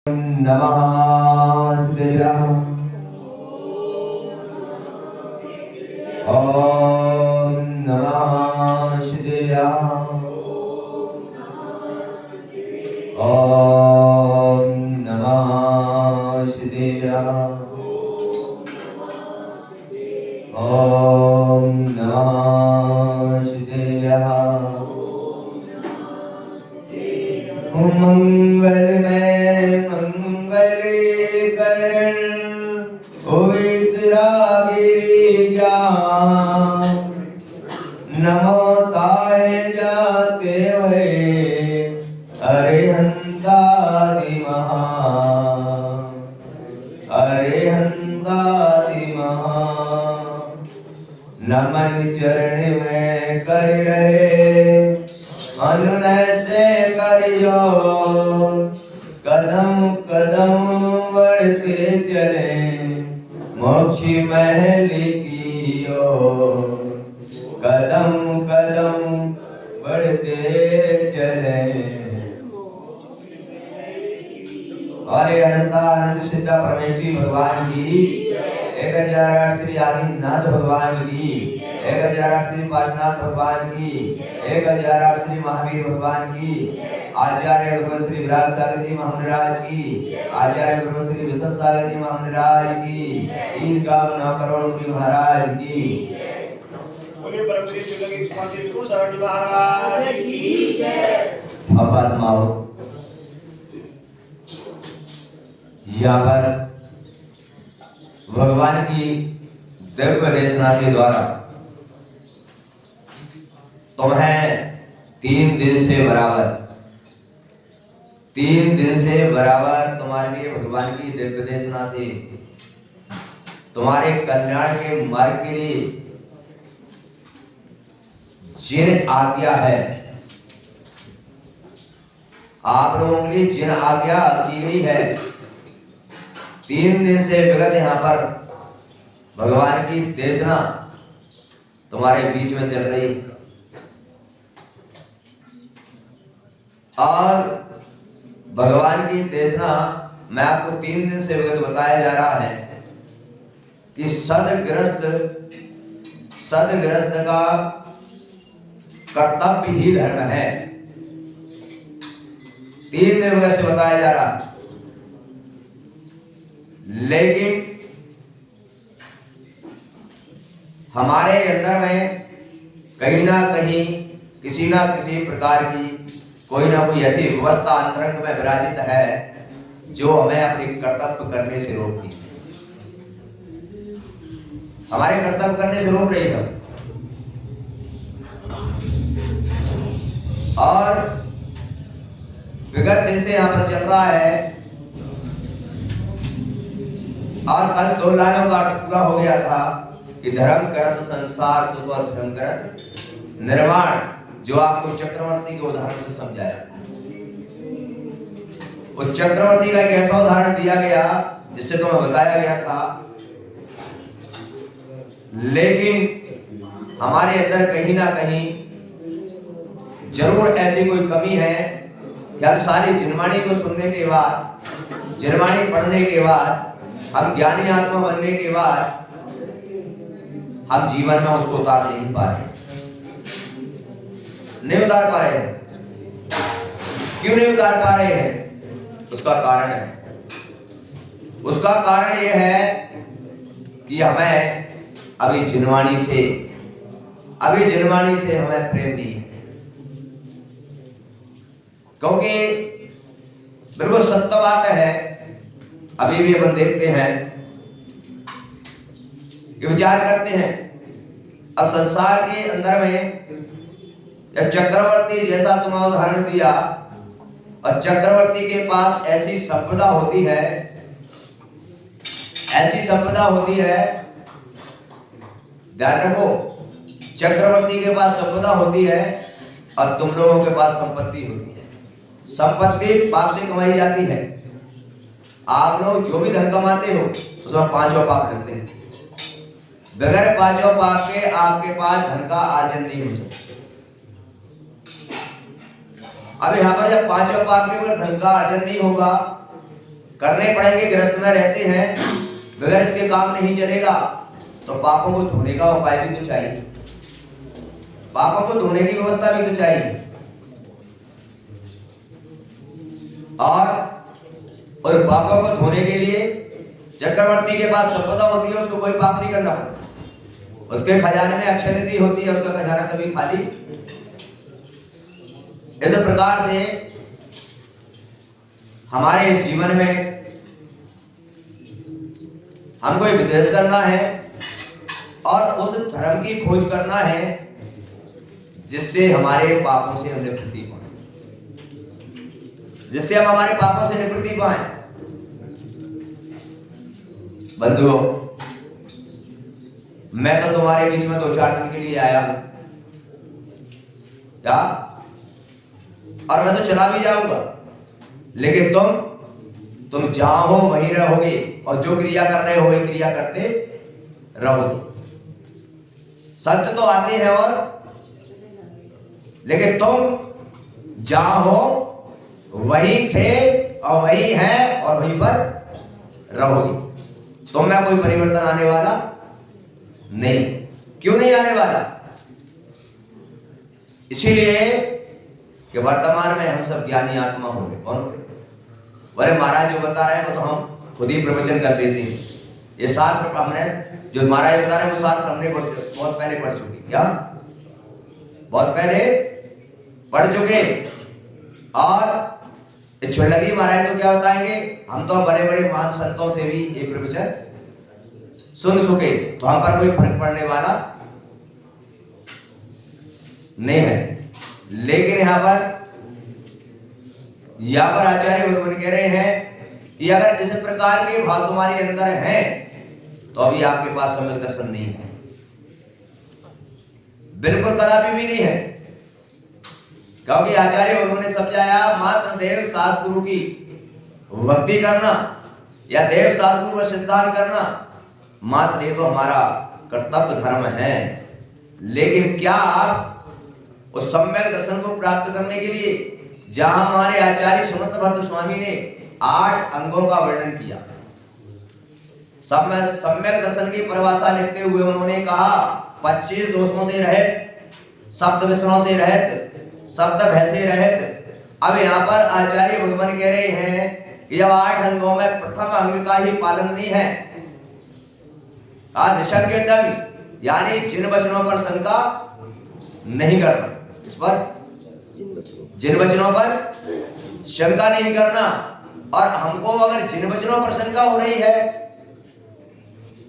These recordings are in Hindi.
नमस्ते ओम नमः शिवाय ओम नमः शिवाय ओम नमः शिवाय मंगलमय मंगले करण ओइतरागिरि ज्ञान नमो ताय जाते हुए अरिहंतादि महा अरिहंतादि महा नमन चरण में कर रहे अनुनय से करियो कदम कदम बढ़ते चले मोक्ष महल की ओर कदम कदम बढ़ते चले। अरे अनंतानंद सिद्ध परमेश्वरी भगवान की 1008 श्री आदिनाथ भगवान की 1008 श्री पार्श्वनाथ भगवान की 1008 श्री महावीर भगवान की आचार्य गुरु श्री विराट सागर जी महाराज की आचार्य गुरु श्री विशल सागर जी महाराज की इनका करोड़ की महाराज की बोलिए परम श्री शिवलिंग स्वामी गुरु सागर जी महाराज की जय। अपात्माओ यहाँ पर भगवान की दिव्य देशना के द्वारा तुम्हें 3 दिन से बराबर तुम्हारे लिए भगवान की दिव्य देशना से तुम्हारे कल्याण के मार्ग के लिए जिन आज्ञा है आप लोगों के लिए जिन आज्ञा की गई है 3 दिन से विगत यहाँ पर भगवान की देशना तुम्हारे बीच में चल रही और भगवान की देशना मैं आपको 3 दिन से विगत बताया जा रहा है कि सदग्रस्त का कर्तव्य ही धर्म है। 3 दिन विगत से बताया जा रहा, लेकिन हमारे अंदर में कहीं ना कहीं किसी ना किसी प्रकार की कोई ना कोई ऐसी व्यवस्था अंतरंग में विराजित है जो हमें अपने कर्तव्य करने से रोकती है, हमारे कर्तव्य करने से रोक रही है। और विगत दिन से यहां पर चल रहा है और कल 2 लाइनों का पूरा हो गया था कि धर्म करत संसार सुख धर्म करत निर्माण, जो आपको चक्रवर्ती के उदाहरण से समझाया। वो चक्रवर्ती का एक ऐसा उदाहरण दिया गया जिससे तुम्हें बताया गया था, लेकिन हमारे अंदर कहीं ना कहीं जरूर ऐसी कोई कमी है कि हम सारी जिनवाणी को सुनने के बाद, जिनवाणी पढ़ने के बाद, हम ज्ञानी आत्मा बनने के बाद हम जीवन में उसको उतार नहीं पा रहे, नहीं उतार पा रहे हैं। क्यों नहीं उतार पा रहे हैं? उसका कारण यह है कि हमें अभी जिनवाणी से हमें प्रेम नहीं है। क्योंकि बिल्कुल सत्य बात है, अभी भी अपन देखते हैं कि विचार करते हैं अब संसार के अंदर में चक्रवर्ती जैसा तुम्हें उदाहरण दिया, और चक्रवर्ती के पास ऐसी संपदा होती है, ध्यान रखो, चक्रवर्ती के पास संपदा होती है और तुम लोगों के पास संपत्ति होती है। संपत्ति पाप से कमाई जाती है। आप लोग जो भी धन कमाते हो उसमें 5 पाप लगते हैं। बगैर 5 पाप के आपके पास धन का अर्जन नहीं हो सकता। अब यहाँ पर जब 5 पाप के बगैर धन का अर्जन नहीं होगा करने पड़ेंगे। गृहस्थ में रहते हैं, बगैर इसके काम नहीं चलेगा। तो पापों को धोने का उपाय भी तो चाहिए, पापों को धोने की व्यवस्था भी तो चाहिए। और पापों को धोने के लिए चक्रवर्ती के पास संपदा होती है, उसको कोई पाप नहीं करना पड़ता। उसके खजाने में अक्षय निधि होती है, उसका खजाना कभी खाली। इस प्रकार से हमारे इस जीवन में हमको विद्वेष करना है और उस धर्म की खोज करना है जिससे हमारे पापों से हम निवृत्ति पाएं, जिससे हम हमारे पापों से निवृत्ति पाएं। बंधुओं, मैं तो तुम्हारे बीच में 2-4 दिन के लिए आया हूं क्या, और मैं तो चला भी जाऊंगा, लेकिन तुम जहां हो वहीं रहोगे और जो क्रिया कर रहे हो वही क्रिया करते रहोगे। संत तो आते हैं लेकिन तुम जहां हो वही थे और वही है और वहीं पर रहोगे। तुम में कोई परिवर्तन आने वाला नहीं। क्यों नहीं आने वाला? इसीलिए कि वर्तमान में हम सब ज्ञानी आत्मा हो गए। कौन हो गए? अरे महाराज जो बता रहे हैं वो तो हम खुद ही प्रवचन कर देते हैं। ये शास्त्र हमने जो महाराज बता रहे हैं वो शास्त्र हमने बहुत पहले पढ़ चुके। क्या बहुत पहले पढ़ चुके? और छोड़लगी महाराज तो क्या बताएंगे, हम तो बड़े बड़े महान संतों से भी ये प्रवचन सुन चुके, तो हम पर कोई फर्क पड़ने वाला नहीं है। लेकिन यहाँ पर आचार्य भगवान कह रहे हैं कि अगर इस प्रकार के भाव तुम्हारे अंदर हैं तो अभी आपके पास सम्यक दर्शन नहीं है, बिल्कुल कदापि भी नहीं है। क्योंकि आचार्य भगवान ने समझाया मात्र देव शास्त्र गुरु की भक्ति करना या देव शास्त्र गुरु पर सिद्धांत करना मात्र ये तो हमारा कर्तव्य धर्म है। लेकिन क्या उस सम्यक दर्शन को प्राप्त करने के लिए जहां हमारे आचार्य सुमंत भद्र स्वामी ने 8 अंगों का वर्णन किया, सम्यक दर्शन की परिभाषा लिखते हुए उन्होंने कहा 25 दोषों से रहित, शब्द विषयों से रहित, शब्द भय से रहित। अब यहाँ पर आचार्य भगवान कह रहे हैं कि जब 8 अंगों में प्रथम अंग का ही पालन नहीं है, निशंकित अंग यानी जिन वचनों पर शंका नहीं करना, इस पर जिन वचनों पर शंका नहीं करना। और हमको अगर जिन वचनों पर शंका हो रही है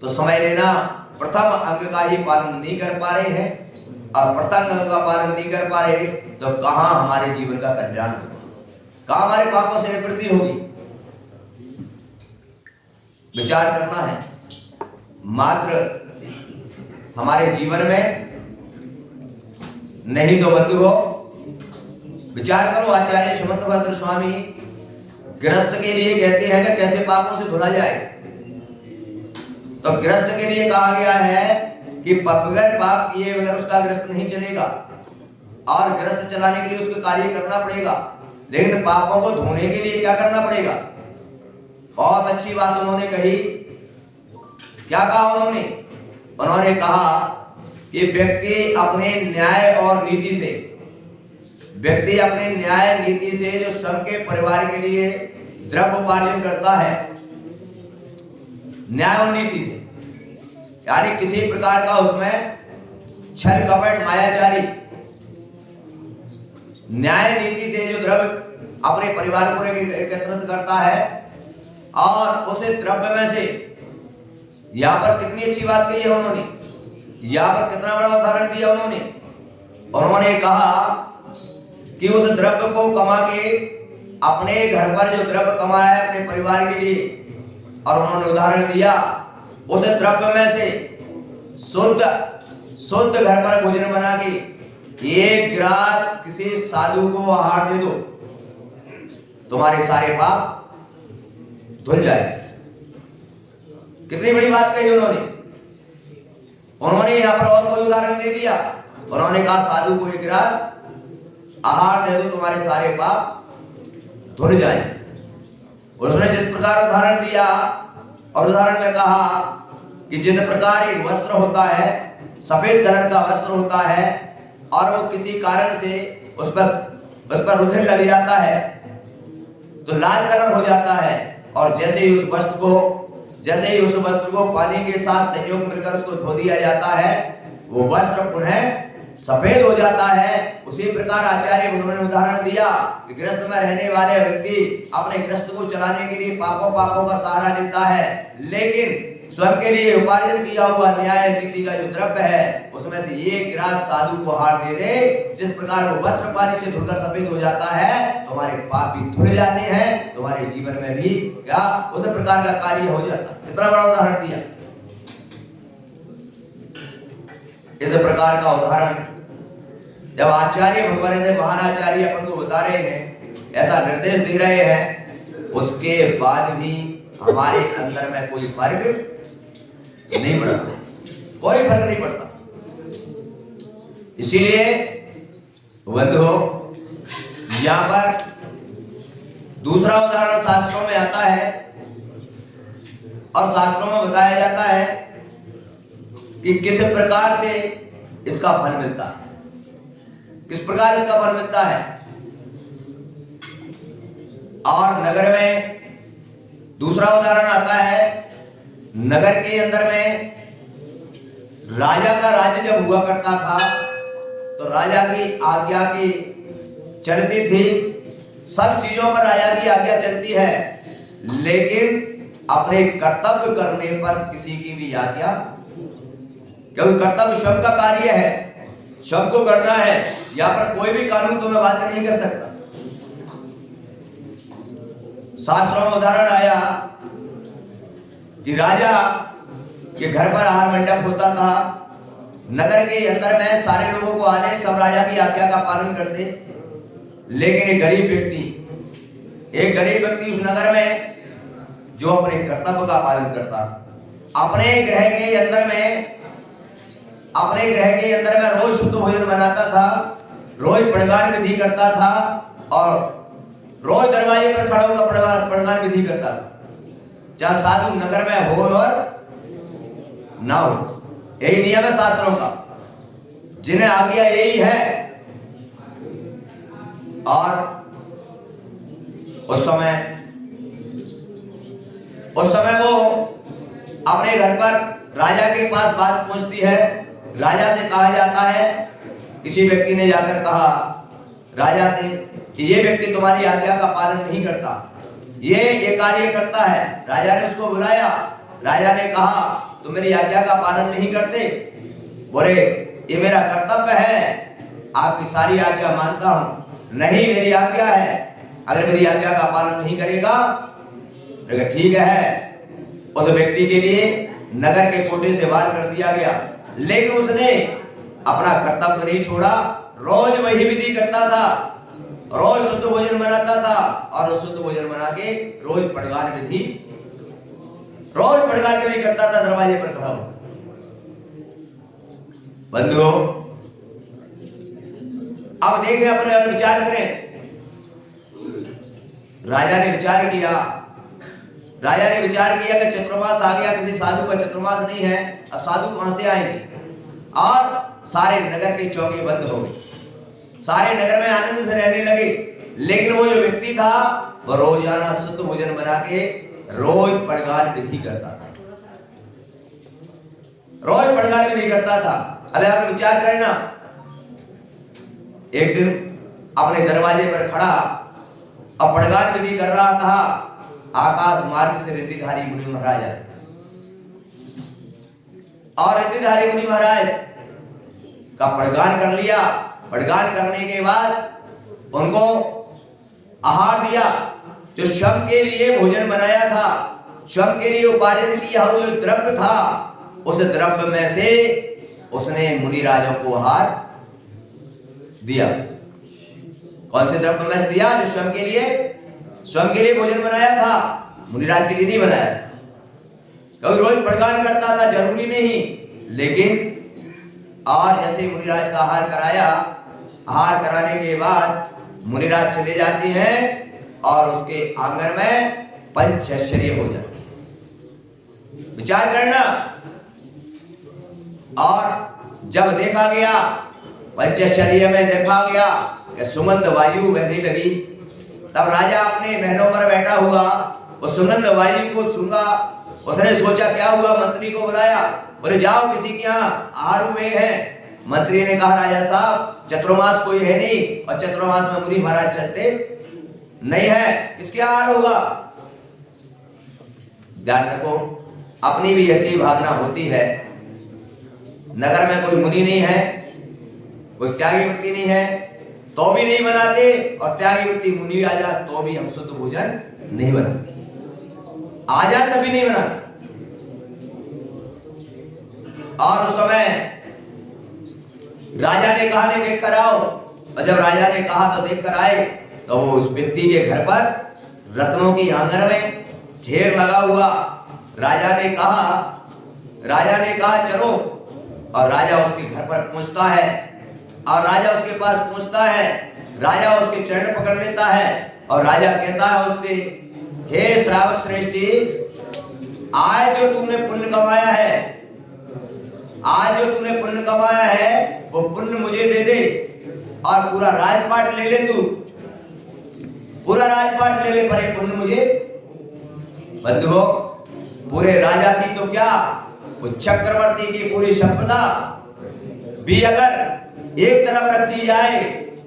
तो समझ लेना प्रथम अंग का ही पालन नहीं कर पा रहे हैं, और प्रथम अंग का पालन नहीं कर पा रहे तो कहां हमारे जीवन का कल्याण होगा, कहां हमारे पापों से निवृत्ति होगी। विचार करना है मात्र हमारे जीवन में, नहीं तो बंधुओं विचार करो। आचार्य सुमंत भद्र स्वामी गृहस्थ के लिए कहते हैं कि कैसे पापों से धुला जाए। तो गृहस्थ के लिए कहा गया है कि बगैर पाप किए बगैर उसका गृहस्थ नहीं चलेगा, और गृहस्थ चलाने के लिए उसको कार्य करना पड़ेगा। लेकिन पापों को धोने के लिए क्या करना पड़ेगा? बहुत अच्छी बात उन्होंने कही। क्या कहा उन्होंने कहा कि व्यक्ति अपने न्याय और नीति से, व्यक्ति अपने न्याय नीति से जो सबके परिवार के लिए द्रव्य उपार्जन करता है, न्याय और नीति से, यानी किसी प्रकार का उसमें छल कपट मायाचारी, न्याय नीति से जो द्रव्य अपने परिवार को एकत्रित करता है, और उसे द्रव्य में से, यहां पर कितनी अच्छी बात कही है उन्होंने, यहां पर कितना बड़ा उदाहरण दिया उन्होंने कहा कि उस द्रव्य को कमा के अपने घर पर जो द्रव्य कमाया है अपने परिवार के लिए, और उन्होंने उदाहरण दिया उस द्रव्य में से शुद्ध घर पर भोजन बना के 1 ग्रास किसी साधु को आहार दे दो, तुम्हारे सारे पाप धुल जाए। कितनी बड़ी बात कही उन्होंने यहाँ पर और कोई उदाहरण नहीं दिया। उन्होंने कहा साधु को 1 ग्रास आहार दे दो, तुम्हारे सारे पाप धुल जाए। उसने जिस प्रकार उदाहरण दिया और उदाहरण में कहा कि जिस प्रकार एक वस्त्र होता है, सफेद कलर का वस्त्र होता है और वो किसी कारण से उस पर रुधिर लग जाता है तो लाल कलर हो जाता है, और जैसे ही उस वस्त्र को पानी के साथ संयोग मिलकर उसको धो दिया जाता है, वो वस्त्र पुनः सफेद हो जाता है। उसी प्रकार आचार्य उन्होंने उदाहरण दिया कि गृहस्थ में रहने वाले व्यक्ति अपने गृहस्थ को चलाने के लिए पापों का सहारा लेता है, लेकिन स्वयं के लिए उपार्जन किया हुआ न्याय नीति का जो द्रव्य है उसमें से एक ग्रास साधु को हार दे दे, जिस प्रकार वो वस्त्र पानी से धुलकर सफेद हो जाता है, तुम्हारे पाप भी धुल जाते हैं, तुम्हारे जीवन में भी क्या उस प्रकार का कार्य हो जाता है। कितना बड़ा उदाहरण दिया। इस प्रकार का उदाहरण जब आचार्य भगवान ने महानाचार्य अपन को बता रहे हैं, ऐसा निर्देश दे रहे हैं, उसके बाद भी हमारे अंदर में कोई फर्क नहीं पड़ता, कोई फर्क नहीं पड़ता। इसीलिए बंधुओं, यहां पर दूसरा उदाहरण शास्त्रों में आता है और शास्त्रों में बताया जाता है कि किस प्रकार से इसका फल मिलता है, किस प्रकार इसका फल मिलता है। और नगर में दूसरा उदाहरण आता है, नगर के अंदर में राजा का राज्य जब हुआ करता था तो राजा की आज्ञा की चलती थी, सब चीजों पर राजा की आज्ञा चलती है, लेकिन अपने कर्तव्य करने पर किसी की भी आज्ञा, क्योंकि कर्तव्य स्वयं का कार्य है, स्वयं को करना है, यहाँ पर कोई भी कानून तुम्हें बाध्य नहीं कर सकता। शास्त्रों में उदाहरण आया कि राजा के घर पर आहार मंडप होता था, नगर के अंदर में सारे लोगों को आदेश, सब राजा की आज्ञा का पालन करते, लेकिन एक गरीब व्यक्ति उस नगर में जो अपने कर्तव्य का पालन करता, अपने ग्रह के अंदर में रोज शुद्ध भोजन बनाता था, रोज पड़गान विधि करता था और रोज दरवाजे पर खड़ा होकर पड़गान विधि करता था, चाहे साधु नगर में हो और ना हो। यही नियम है शास्त्रों का, जिन्हें आज्ञा यही है। और उस समय वो अपने घर पर राजा के पास बात पहुंचती है, राजा से कहा जाता है, किसी व्यक्ति ने जाकर कहा राजा से कि ये व्यक्ति तुम्हारी आज्ञा का पालन नहीं करता, ये कार्य करता है। राजा ने उसको बुलाया, राजा ने कहा तुम मेरी आज्ञा का पालन नहीं करते, बोले ये मेरा कर्तव्य है, आपकी सारी आज्ञा मानता हूं, नहीं मेरी आज्ञा है, अगर मेरी आज्ञा का पालन नहीं करेगा ठीक है। उस व्यक्ति के लिए नगर के कोटे से बाहर कर दिया गया, लेकिन उसने अपना कर्तव्य नहीं छोड़ा, रोज वही विधि करता था, रोज शुद्ध भोजन बनाता था और शुद्ध भोजन बना के रोज पड़गान विधि करता था, दरवाजे पर खड़ा हो। बंधुओं, अब देखें, अपने और विचार करें। राजा ने विचार किया कि चतुर्मास आ गया, किसी साधु का चतुर्मास नहीं है, अब साधु कहां से आएंगे, और सारे नगर के चौके बंद हो गए, सारे नगर में आनंद से रहने लगे। लेकिन वो जो व्यक्ति था वो रोजाना शुद्ध भोजन बना के रोज पड़गान विधि करता था, रोज पड़गान विधि करता था। अब आप विचार करना, एक दिन अपने दरवाजे पर खड़ा और पड़गान विधि कर रहा था, आकाश मार्ग से रिद्धिधारी मुनि महाराज आए, और रिद्धिधारी मुनि महाराज का पड़गान कर लिया। पड़गान करने के बाद उनको आहार दिया, जो स्वयं के लिए भोजन बनाया था, स्वयं के लिए उपार्जन किया हुआ जो द्रव्य था, उस द्रव्य में से उसने मुनि राजों को आहार दिया। कौन से द्रव्य में से दिया? जो स्वयं के लिए भोजन बनाया था, मुनिराज के लिए नहीं बनाया था। कभी रोज पड़गान करता था, जरूरी नहीं, लेकिन और जैसे मुनिराज का आहार कराया, आहार कराने के बाद मुनिराज चले जाते हैं और उसके आंगन में पंचश्चर्य हो जाती है। विचार करना। और जब देखा गया, पंचश्चर्य में देखा गया कि सुगंध वायु बहने लगी, तब राजा अपने महलों पर बैठा हुआ उस सुगंध वायु को सूंघा। उसने सोचा क्या हुआ, मंत्री को बुलाया, बोले जाओ किसी के यहाँ आहार हुए हैं। मंत्री ने कहा राजा साहब चतुर्मास कोई है नहीं, और चतुर्मास में मुनि महाराज चलते नहीं है, किसके आहार होगा। ध्यान रखो, अपनी भी ऐसी भावना होती है। नगर में कोई मुनि नहीं है, कोई त्यागी वृत्ति नहीं है, तो भी नहीं बनाते, और त्यागी वृत्ति मुनि आ जाए तो भी हम शुद्ध भोजन नहीं बनाते, आ जाए तभी नहीं बनाते। और उस समय राजा ने कहा नहीं देख कर आओ, और जब राजा ने कहा तो देख कर आए, तो वो उस व्यक्ति के घर पर रत्नों की आंगन में ढेर लगा हुआ। राजा ने कहा चलो, और राजा उसके घर पर पहुंचता है, और राजा उसके पास पहुंचता है, राजा उसके चरण पकड़ लेता है, और राजा कहता है उससे, हे श्रावक श्रेष्ठी, आज जो तूने पुण्य कमाया है, वो पुण्य मुझे दे दे, और पूरा राजपाट ले ले, तू पूरा राजपाट ले ले, पर ये पुण्य मुझे। बंधुओं, पूरे राजा की तो क्या, वो चक्रवर्ती की पूरी संपदा भी अगर एक तरफ रख दी जाए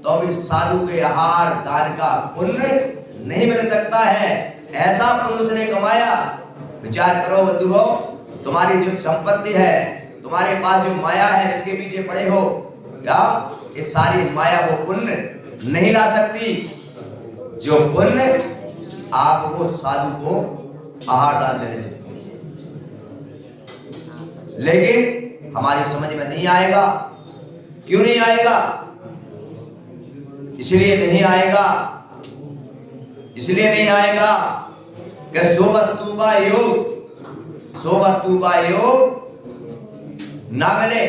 तो भी साधु के आहार दान का पुण्य नहीं मिल सकता है। ऐसा पुण्य उसने कमाया। विचार करो बंधुओं, तुम्हारी जो संपत्ति है, तुम्हारे पास जो माया है, जिसके पीछे पड़े हो, क्या ये सारी माया वो पुण्य नहीं ला सकती जो पुण्य आपको साधु को आहार दान देने से। लेकिन हमारी समझ में नहीं आएगा। क्यों नहीं आएगा? इसलिए नहीं आएगा कि सो वस्तु का योग ना मिले।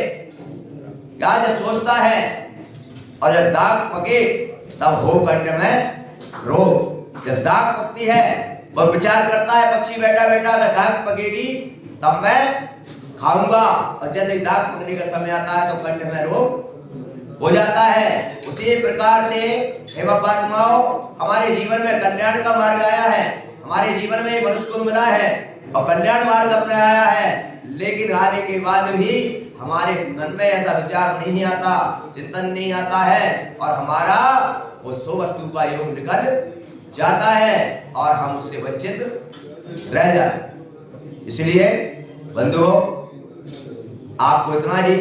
क्या जब सोचता है और जब दाग पके तब हो कंठ में रोग। जब दाग पकती है वह विचार करता है, पक्षी बैठा बैठा अगर दाग पकेगी तब मैं खाऊंगा, और जैसे ही दाग पकने का समय आता है तो कंठ में रोग हो जाता है। उसी प्रकार से हे बात्माओं, हमारे जीवन में कल्याण का मार्ग आया है, हमारे जीवन में मनुष्य को मिला है और कल्याण मार्ग अपनाया है, लेकिन आने के बाद भी हमारे मन में ऐसा विचार नहीं आता, चिंतन नहीं आता है, और हमारा वो सो वस्तु का योग निकल जाता है और हम उससे वंचित रह जाते हैं। इसलिए बंधुओं, आपको इतना ही,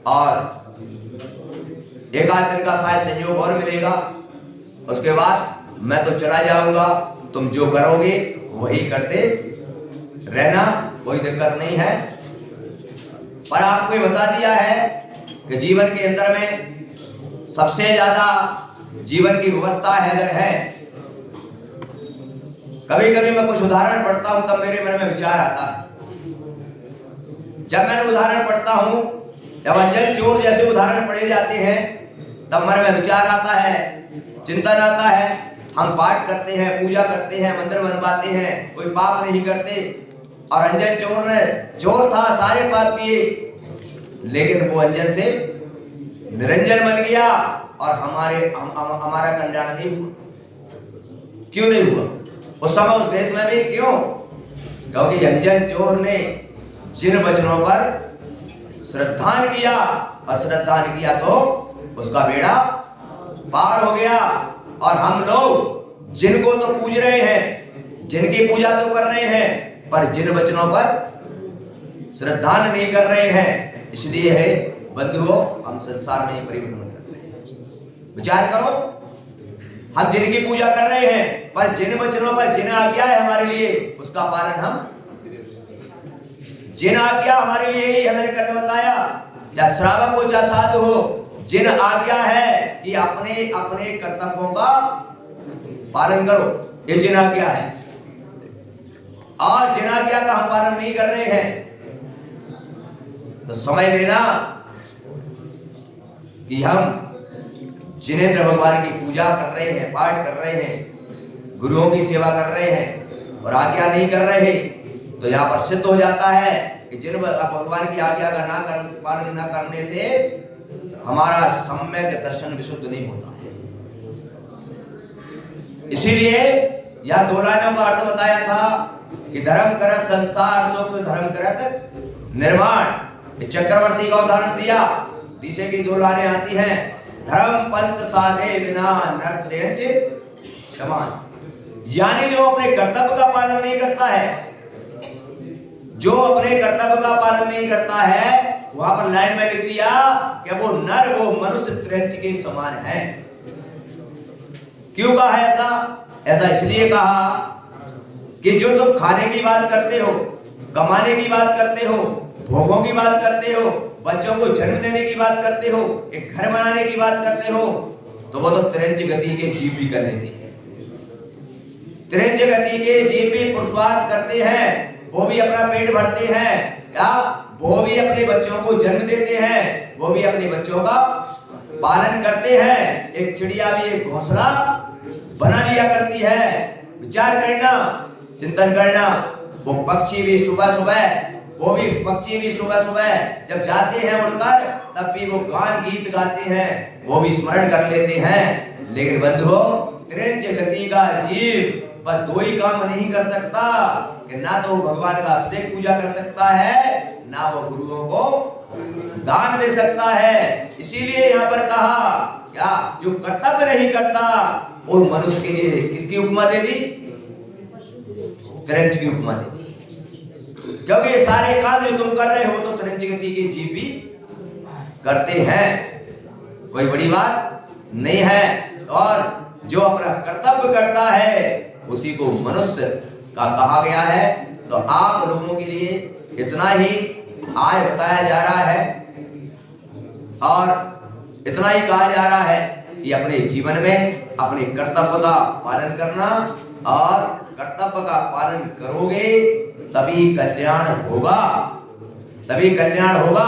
और एक आध दिन का शायद संयोग और मिलेगा, उसके बाद मैं तो चला जाऊंगा, तुम जो करोगे वही करते रहना, कोई दिक्कत नहीं है। पर आपको ये बता दिया है कि जीवन के अंदर में सबसे ज्यादा जीवन की व्यवस्था है अगर है। कभी कभी मैं कुछ उदाहरण पढ़ता हूं तब मेरे मन में विचार आता है। जब मैं उदाहरण पढ़ता हूं, जब अंजन चोर जैसे उदाहरण पढ़े जाते हैं, तब मन में विचार आता है, चिंतन आता है। हम पाठ करते हैं, पूजा करते हैं, मंदिर बनवाते हैं, कोई पाप नहीं करते, और अंजन चोर था, सारे पाप किए, लेकिन वो अंजन से निरंजन बन गया और हमारा कल्याण नहीं हुआ। क्यों नहीं हुआ? उस समय उस देश में भी क्यों? क्योंकि अंजन चोर ने जिन वचनों पर श्रद्धान किया, और श्रद्धान किया तो उसका बेड़ा पार हो गया। और हम लोग जिनको तो पूज रहे हैं, जिनकी पूजा तो कर रहे हैं, पर जिन वचनों पर श्रद्धान नहीं कर रहे हैं। इसलिए है बंधुओं, हम संसार में ही परिवर्तन कर रहे हैं। विचार करो, हम जिनकी पूजा कर रहे हैं, पर जिन वचनों पर जिन आज्ञा है हमारे लिए, उसका पालन हम, जिन आज्ञा हमारे लिए ही है, मैंने कल बताया, चाहे श्रावक हो चाहे साधु हो, जिन आज्ञा है कि अपने अपने कर्तव्यों का पालन करो, ये जिन आज्ञा है। और जिन आज्ञा का हम पालन नहीं कर रहे हैं तो समझ लेना कि हम जिनेंद्र भगवान की पूजा कर रहे हैं, पाठ कर रहे हैं, गुरुओं की सेवा कर रहे हैं, और आज्ञा नहीं कर रहे, तो यहाँ पर सिद्ध हो जाता है कि जिन भगवान की आज्ञा का पालन न करने से हमारा सम्यक दर्शन विशुद्ध नहीं होता है। इसीलिए यह दो लाइनों का अर्थ बताया था कि धर्म करत संसार सुख धर्म करत निर्माण। चक्रवर्ती का उदाहरण दिया, तीसरे की दो लाइनें आती हैं, धर्म पंथ साधे बिना नर त्रेंच समान। यानी जो अपने कर्तव्य का पालन नहीं करता है, जो अपने कर्तव्य का पालन नहीं करता है, वहां पर लाइन में लिख दिया कि वो नर वो मनुष्य त्रेंच के समान है। क्यों कहा ऐसा? ऐसा इसलिए कहा कि जो तुम खाने की बात करते हो, कमाने की बात करते हो, भोगों की बात करते हो, बच्चों को जन्म देने की बात करते हो, एक घर बनाने की बात करते हो, तो वो तो त्रेंच गति के जीव भी कर लेती है। त्रेंच गति के जीव भी पुरुषार्थ करते हैं, वो भी अपना पेट भरते हैं, क्या वो भी अपने बच्चों को जन्म देते हैं, वो भी अपने बच्चों का पालन करते हैं। एक चिड़िया भी एक घोंसला बना लिया करती है। विचार करना, चिंतन करना, वो पक्षी भी सुबह सुबह जब जाते हैं उड़कर, तब भी वो गान गीत गाते हैं, वो भी स्मरण कर लेते हैं। लेकिन बंधुओं, त्रेंच गति का जीव बस दो ही काम नहीं कर सकता कि ना तो वो भगवान का अभिषेक पूजा कर सकता है, ना वो गुरुओं को दान दे सकता है। इसीलिए यहाँ पर कहा क्या, जो कर्तव्य नहीं करता वो मनुष्य के लिए किसकी उपमा दे दी? त्रेंच की उपमा दे दी। क्योंकि ये सारे काम जो तुम कर रहे हो तो त्रेंच गति के जीव भी करते हैं, कोई बड़ी बात नहीं है। और जो अपना कर्तव्य करता है उसी को मनुष्य का कहा गया है। तो आप लोगों के लिए इतना ही आज बताया जा रहा है और इतना ही कहा जा रहा है कि अपने जीवन में अपने कर्तव्य का पालन करना, और कर्तव्य का पालन करोगे तभी कल्याण होगा, तभी कल्याण होगा।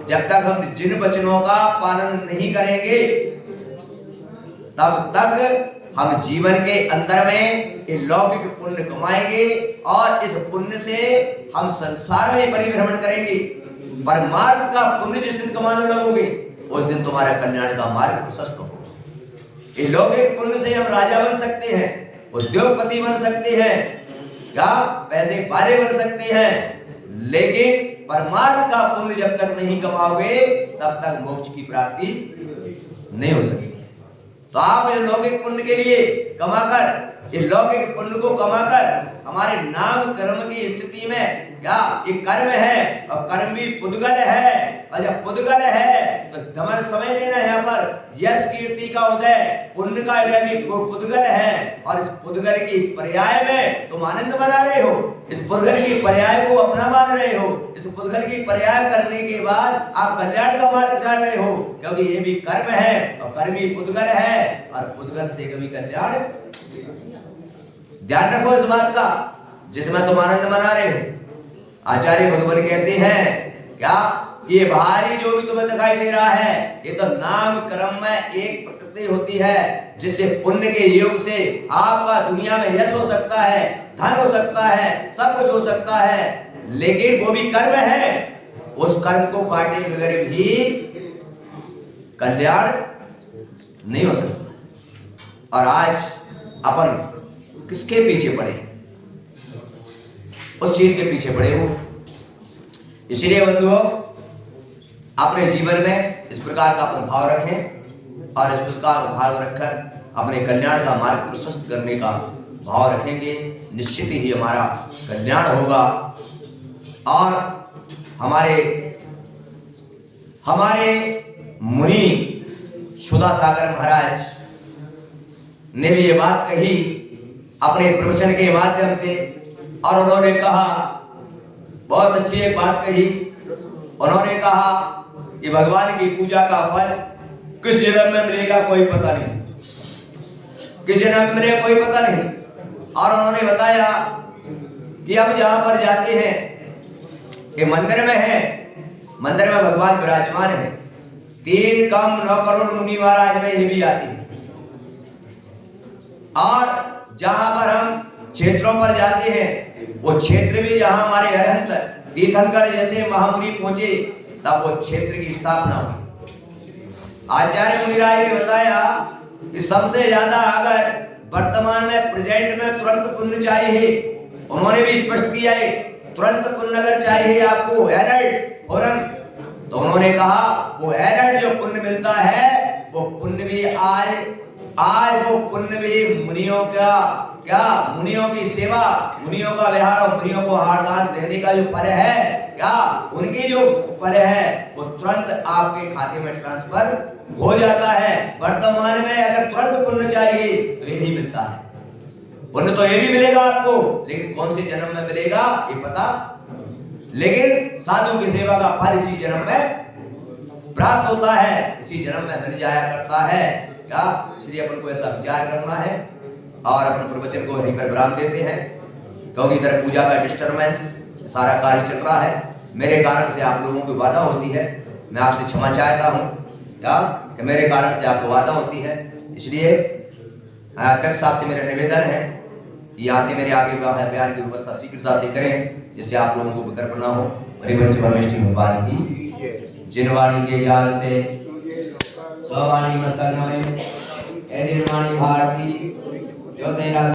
जब तक हम जिन वचनों का पालन नहीं करेंगे, तब तक हम जीवन के अंदर में ये लौकिक पुण्य कमाएंगे, और इस पुण्य से हम संसार में परिभ्रमण करेंगे। परमार्थ का पुण्य जिस दिन कमाने लगोगे, उस दिन तुम्हारा कल्याण का मार्ग प्रशस्त होगा। ये लौकिक पुण्य से हम राजा बन सकते हैं, उद्योगपति बन सकते हैं, क्या पैसे वाले बन सकते हैं, लेकिन परमार्थ का पुण्य जब तक नहीं कमाओगे, तब तक मोक्ष की प्राप्ति नहीं हो सकती। तो आप इस लौकिक पुण्य के लिए कमाकर, इस लौकिक पुण्य को कमाकर हमारे नाम कर्म की स्थिति में, क्या ये कर्म है और कर्म भी पुद्गल है, और जब पुद्गल है तो हमारे समझ लेना है यहाँ पर यश कीर्ति का उदय, पुण्य का उदय भी पुद्गल है। और इस पुद्गल की पर्याय में तुम आनंद बना रहे हो, इस पुद्गल की पर्याय को अपना मान रहे हो, इस पुद्गल की पर्याय करने के बाद आप कल्याण का मार्ग चल रहे हो, क्योंकि ये भी कर्म है और कर्म भी पुद्गल है, और पुद्गल से कभी कल्याण। ध्यान रखो इस बात का, जिसमें तुम आनंद मना रहे हो। आचार्य भगवान कहते हैं क्या, ये बाहरी जो भी तुम्हें दिखाई दे रहा है, ये तो नाम कर्म में एक प्रकृति होती है, जिससे पुण्य के योग से आपका दुनिया में यश हो सकता है, धन हो सकता है, सब कुछ हो सकता है, लेकिन वो भी कर्म है। उस कर्म को काटे बगैर भी कल्याण नहीं हो सकता। और आज अपन किसके पीछे पड़े? उस चीज के पीछे पड़े हो। इसलिए बंधुओं, अपने जीवन में इस प्रकार का अपन भाव रखें, और इस प्रकार का भाव रखकर अपने कल्याण का मार्ग प्रशस्त करने का भाव रखेंगे, निश्चित ही हमारा कल्याण होगा। और हमारे मुनि सुधा सागर महाराज ने भी ये बात कही अपने प्रवचन के माध्यम से, और उन्होंने कहा, बहुत अच्छी एक बात कही। उन्होंने कहा कि भगवान की पूजा का फल किस जन्म में मिलेगा कोई पता नहीं, किस जन्म में मिलेगा कोई पता नहीं। और उन्होंने बताया कि हम जहां पर जाते हैं कि मंदिर में है, मंदिर में भगवान विराजमान है, 3 कम 9 करोड़ मुनि महाराज में ये भी आते हैं। और जहां पर हम क्षेत्रों पर जाते हैं, वो क्षेत्र भी जहां हमारे अरहंत तीर्थंकर जैसे महामुनि पहुंचे तब वो क्षेत्र की स्थापना हुई। आचार्य मुनिराय ने बताया कि सबसे ज्यादा अगर वर्तमान में प्रेजेंट में तुरंत पुण्य चाहिए, उन्होंने भी स्पष्ट किया है तुरंत पुण्य अगर चाहिए आपको एलर्ट फौरन, तो उन्होंने कहा वो एलर्ट जो पुण्य मिलता है वो पुण्य भी आए वो पुण्य भी मुनियों का क्या मुनियों की सेवा, मुनियों का विहार और मुनियों को आहारदान देने का जो फल है क्या उनकी जो फल है वो तुरंत आपके खाते में ट्रांसफर हो जाता है। वर्तमान में अगर तुरंत पुण्य चाहिए तो यही मिलता है। पुण्य तो ये भी मिलेगा आपको, लेकिन कौन से जन्म में मिलेगा ये पता, लेकिन साधु की सेवा का फल इसी जन्म में प्राप्त होता है, इसी जन्म में मिल जाया करता है क्या। इसलिए अपन को ऐसा विचार करना है और अपन प्रवचन को यहीं पर विराम देते हैं, क्योंकि इधर पूजा का डिस्टर्बेंस सारा कार्य चल रहा है, मेरे कारण से आप लोगों को बाधा होती है। मैं आपसे क्षमा चाहता हूँ क्या कि मेरे कारण से आपको बाधा होती है। इसलिए अध्यक्ष साहब से मेरा निवेदन है कि यहाँ से मेरे आगे प्यार की व्यवस्था शीघ्रता से करें, जिससे आप लोगों को विकल्प न हो। हरिवंश परमेष्टि भगवान की जिनवाणी के ज्ञान से स्ववाणी मस्तक नमः, ए निर्वाणी भारती जो तेरा